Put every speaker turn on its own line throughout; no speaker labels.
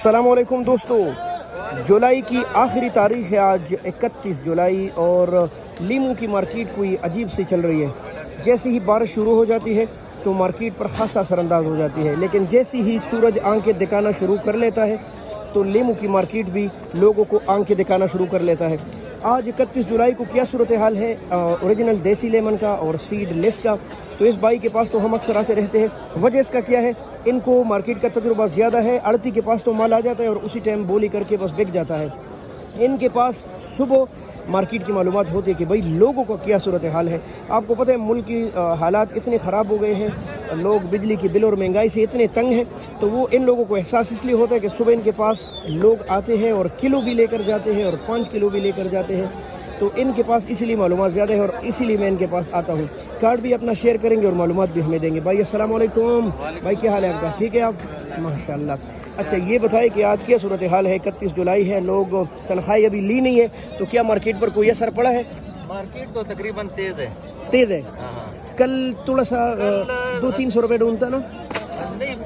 अस्सलामुअलैकुम दोस्तों, जुलाई की आखिरी तारीख है आज 31 जुलाई और लीमू की मार्केट कोई अजीब सी चल रही है। जैसे ही बारिश शुरू हो जाती है तो मार्केट पर खासा असरअंदाज हो जाती है, लेकिन जैसे ही सूरज आंखें दिखाना शुरू कर लेता है तो लीमू की मार्केट भी लोगों को आंखें दिखाना शुरू कर लेता है। आज 31 जुलाई को क्या सूरत हाल है ओरिजिनल देसी लेमन का और सीडलेस का, तो इस भाई के पास तो हम अक्सर आते रहते हैं। वजह इसका क्या है, इनको मार्केट का तजुर्बा ज़्यादा है। अड़ती के पास तो माल आ जाता है और उसी टाइम बोली करके बस बिक जाता है। इनके पास सुबह मार्केट की मालूमात होती है कि भाई लोगों का क्या सूरत हाल है। आपको पता है मुल्क की हालात इतने ख़राब हो गए हैं, लोग बिजली की बिल और महंगाई से इतने तंग हैं, तो वो इन लोगों को एहसास इसलिए होता है कि सुबह इनके पास लोग आते हैं और किलो भी लेकर जाते हैं और 5 किलो भी लेकर जाते हैं। तो इनके पास इसीलिए मालूमात ज़्यादा है और इसीलिए मैं इनके पास आता हूँ। कार्ड भी अपना शेयर करेंगे और मालूमात भी हमें देंगे। भाई अस्सलाम वालेकुम। भाई क्या हाल है आपका? ठीक है आप? माशाल्लाह। अच्छा ये बताएं कि आज क्या सूरत हाल है? 31 जुलाई है, लोग तनख्वाही अभी ली नहीं है, तो क्या मार्केट पर कोई असर पड़ा है?
मार्केट तो तकरीबन तेज़ है।
तेज़ है। कल थोड़ा सा 200-300 रुपये ढूंढता ना?
नहीं,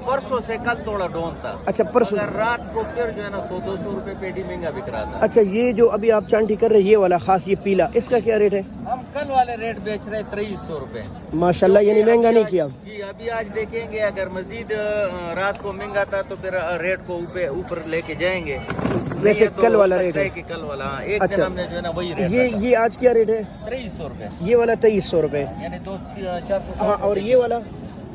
परसों से कल थोड़ा डाउन था।
अच्छा परसों
रात को फिर जो है ना 100-200 रुपए पेटी महंगा बिक रहा था।
अच्छा ये जो अभी आप चांटी कर रहे हैं ये वाला खास ये पीला, इसका क्या रेट है?
हम कल वाले रेट बेच रहे 2300 रुपए।
माशाल्लाह, यानी महंगा नहीं किया
जी। अभी आज देखेंगे अगर मजीद रात को महंगा था तो फिर रेट को ऊपर लेके जाएंगे।
वैसे तो कल वाला रेट है
कि कल वाला एक
अच्छा
दिन हमने जो है ना वही रेट
ये आज क्या रेट है?
2300 रुपए।
ये वाला 2300 रुपए,
यानी 200-400।
हाँ। और ये वाला?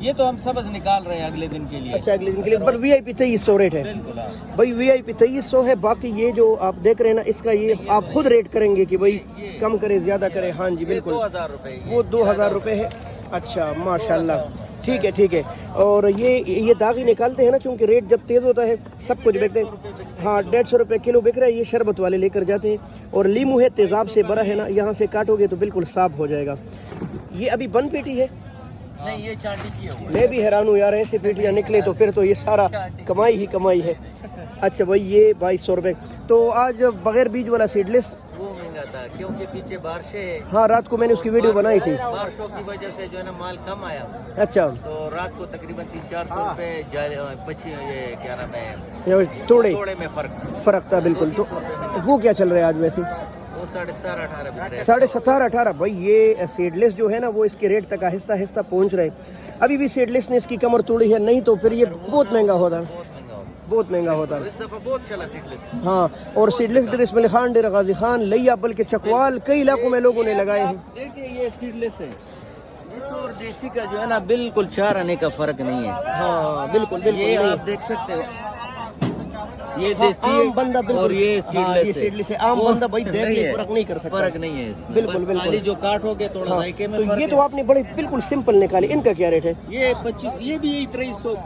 ये तो हम सबज निकाल रहे हैं अगले दिन के लिए।
अच्छा अगले दिन के लिए, पर VIP 2300 रेट है।
बिल्कुल
भाई VIP 2300 है। बाकी ये जो आप देख रहे हैं ना, इसका ये आप खुद रेट करेंगे कि भाई कम करे ज्यादा करे। हाँ जी बिल्कुल,
2000 रुपए।
वो 2000 रुपए है। अच्छा माशाल्लाह, ठीक है ठीक है। और ये दागी निकालते हैं ना, चूँकि रेट जब तेज़ होता है सब कुछ बिकते हैं। हाँ 150 रुपये किलो बिक रहा है। ये शरबत वाले लेकर जाते हैं। और लीमू है तेज़ाब से बड़ा है ना, यहाँ से काटोगे तो बिल्कुल साफ हो जाएगा। ये अभी बंद पेटी है?
नहीं, ये चांदी की है।
मैं भी हैरान हूँ यार, ऐसे पेटियाँ निकले तो फिर तो ये सारा कमाई ही कमाई है। अच्छा भाई ये 2200 रुपये। तो आज बगैर बीज वाला सीडलेस
वो महंगा था क्योंकि पीछे बारिशें।
हाँ रात को मैंने उसकी वीडियो बनाई थी।
बारिशों की वजह से जो है ना माल कम आया।
अच्छा
तो रात को तकरीबन 300-400 रुपए बची। ये क्या नाम है,
तोड़े
में फर्क
था बिल्कुल। तो वो क्या चल रहा है आज वैसे?
17.5-18
17.5-18। भाई ये सीडलेस जो है ना वो इसके रेट तक आहिस्ता आहिस्ता पहुंच रहे। अभी भी सीडलेस ने इसकी कमर तोड़ी है, नहीं तो फिर ये बहुत महंगा होता, बहुत महंगा होता।
इस दफा बहुत चला सीडलेस।
हाँ, और सीडलेस डेर इस्माइल खान, डेर गाजी खान, लिया, बल्कि चकवाल कई इलाकों में लोगों ने लगाए हैं।
देखिए ये सीडलेस है, इस और देसी का जो है ना बिल्कुल 4 आने का फर्क नहीं है।
हाँ बिल्कुल बिल्कुल,
ये आप देख सकते हो, ये देसी
आम बंदा
और ये सीडलेस
है। आम बंदा भाई देख ले फर्क नहीं कर सकता।
फर्क नहीं है इसमें।
बिल्कुल बिल्कुल,
खाली जो काटोगे थोड़ा जायके में।
तो ये तो आपने बड़े बिल्कुल सिंपल निकाले। इनका क्या रेट है?
ये 25, ये भी यही 2300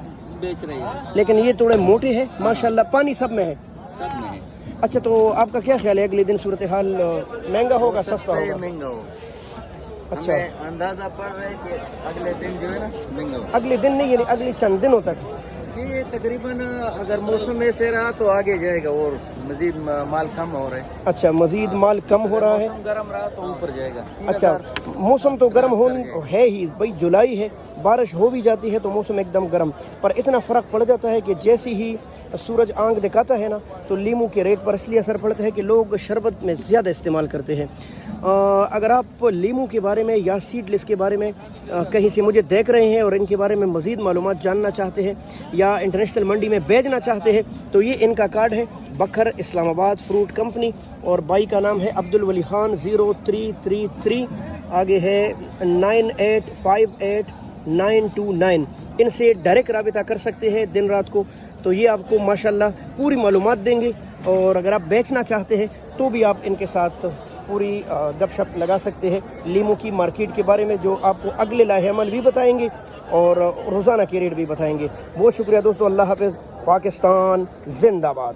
बेच रहे हैं,
लेकिन ये थोड़े मोटे हैं माशाल्लाह। पानी सब में है?
सब में है।
अच्छा तो आपका क्या ख्याल है, अगले दिन सूरत हाल महंगा होगा सस्ता होगा?
महंगा होगा।
अच्छा
अंदाजा पड़ रहा है कि अगले दिन जो है ना महंगा होगा।
अगले दिन नहीं, यानी अगले चंद दिनों तक?
ये तकरीबन अगर मौसम ऐसे रहा तो आगे जाएगा और मजीद माल कम हो रहा है।
अच्छा मजीद माल कम हो रहा है।
मौसम गर्म रहा तो ऊपर जाएगा।
अच्छा मौसम तो गर्म है ही भाई, जुलाई है, बारिश हो भी जाती है तो मौसम एकदम गर्म। पर इतना फ़र्क पड़ जाता है कि जैसे ही सूरज आंख दिखाता है ना तो लीमू के रेट पर इसलिए असर पड़ता है कि लोग शरबत में ज़्यादा इस्तेमाल करते हैं। अगर आप लीमू के बारे में या सीडलेस के बारे में कहीं से मुझे देख रहे हैं और इनके बारे में मज़ीद मालूमात जानना चाहते हैं या इंटरनेशनल मंडी में भेजना चाहते हैं तो ये इनका कार्ड है, बखर इस्लामाबाद फ्रूट कंपनी, और बाई का नाम है अब्दुल वली खान। 0333 आगे है 9858-929। इनसे डायरेक्ट राबिता कर सकते हैं दिन रात को, तो ये आपको माशाल्लाह पूरी मालूमात देंगे। और अगर आप बेचना चाहते हैं तो भी आप इनके साथ पूरी गपशप लगा सकते हैं लीमू की मार्केट के बारे में, जो आपको अगले लाहे अमल भी बताएंगे और रोज़ाना के रेट भी बताएंगे। बहुत शुक्रिया दोस्तों, अल्लाह हाफ़िज़। पाकिस्तान जिंदाबाद।